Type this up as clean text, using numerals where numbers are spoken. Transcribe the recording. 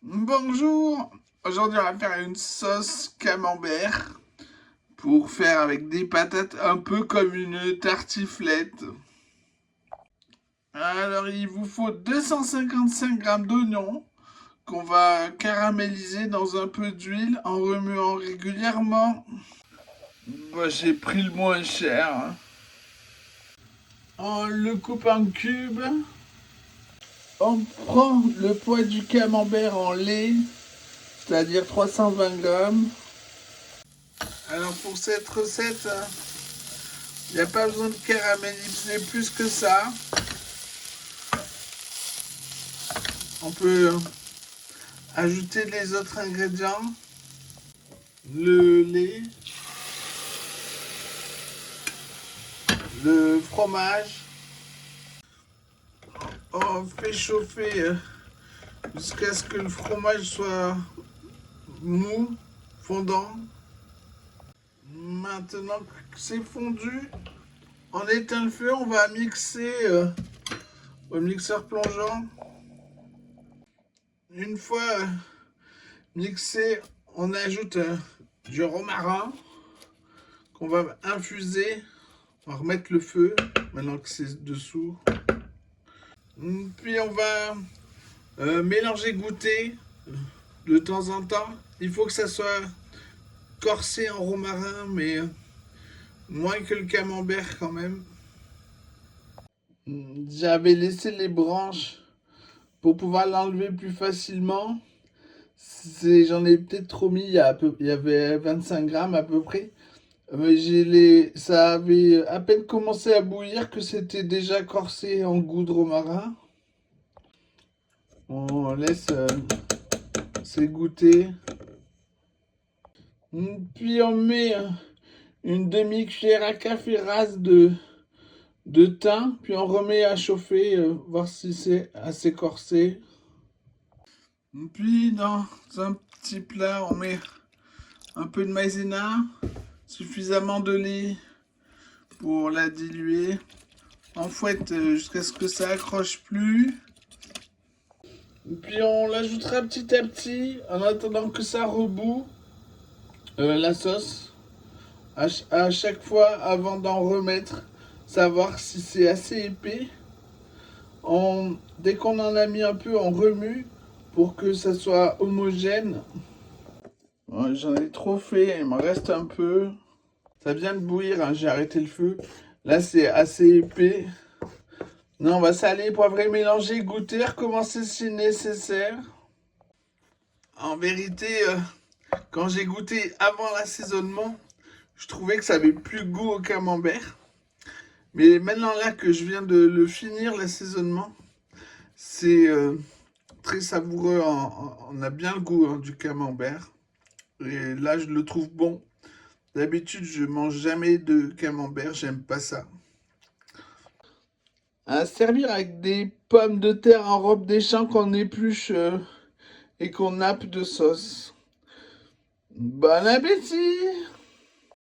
Bonjour, aujourd'hui on va faire une sauce camembert pour faire avec des patates un peu comme une tartiflette. Alors il vous faut 255 grammes d'oignons qu'on va caraméliser dans un peu d'huile en remuant régulièrement. Moi j'ai pris le moins cher, hein. On le coupe en cubes. On prend le poids du camembert en lait, c'est-à-dire 320 grammes. Alors pour cette recette, il n'y a pas besoin de caraméliser plus que ça. On peut ajouter les autres ingrédients. Le lait, le fromage. On fait chauffer jusqu'à ce que le fromage soit mou, fondant. Maintenant que c'est fondu, on éteint le feu, on va mixer au mixeur plongeant. Une fois mixé, on ajoute du romarin qu'on va infuser. On va remettre le feu maintenant que c'est dessous. Puis on va mélanger, goûter de temps en temps. Il faut que ça soit corsé en romarin, mais moins que le camembert quand même. J'avais laissé les branches pour pouvoir l'enlever plus facilement. J'en ai peut-être trop mis, il y avait 25 grammes à peu près. Mais ça avait à peine commencé à bouillir que c'était déjà corsé en goût de romarin. On laisse s'égoutter. Puis on met une demi-cuillère à café rase de thym. Puis on remet à chauffer, voir si c'est assez corsé. Puis dans un petit plat, on met un peu de maïzena, suffisamment de lait pour la diluer. On fouette jusqu'à ce que ça accroche plus. Puis on l'ajoutera petit à petit en attendant que ça rebout la sauce. À chaque fois avant d'en remettre, savoir si c'est assez épais. Dès qu'on en a mis un peu, on remue pour que ça soit homogène. Bon, j'en ai trop fait, il m'en reste un peu. Ça vient de bouillir, hein, j'ai arrêté le feu. Là, c'est assez épais. Non, on va saler, poivrer, mélanger, goûter, recommencer si nécessaire. En vérité, quand j'ai goûté avant l'assaisonnement, je trouvais que ça avait plus goût au camembert. Mais maintenant là que je viens de le finir, l'assaisonnement, c'est très savoureux. On a bien le goût du camembert. Et là, je le trouve bon. D'habitude, je mange jamais de camembert, j'aime pas ça. À servir avec des pommes de terre en robe des champs qu'on épluche et qu'on nappe de sauce. Bon appétit!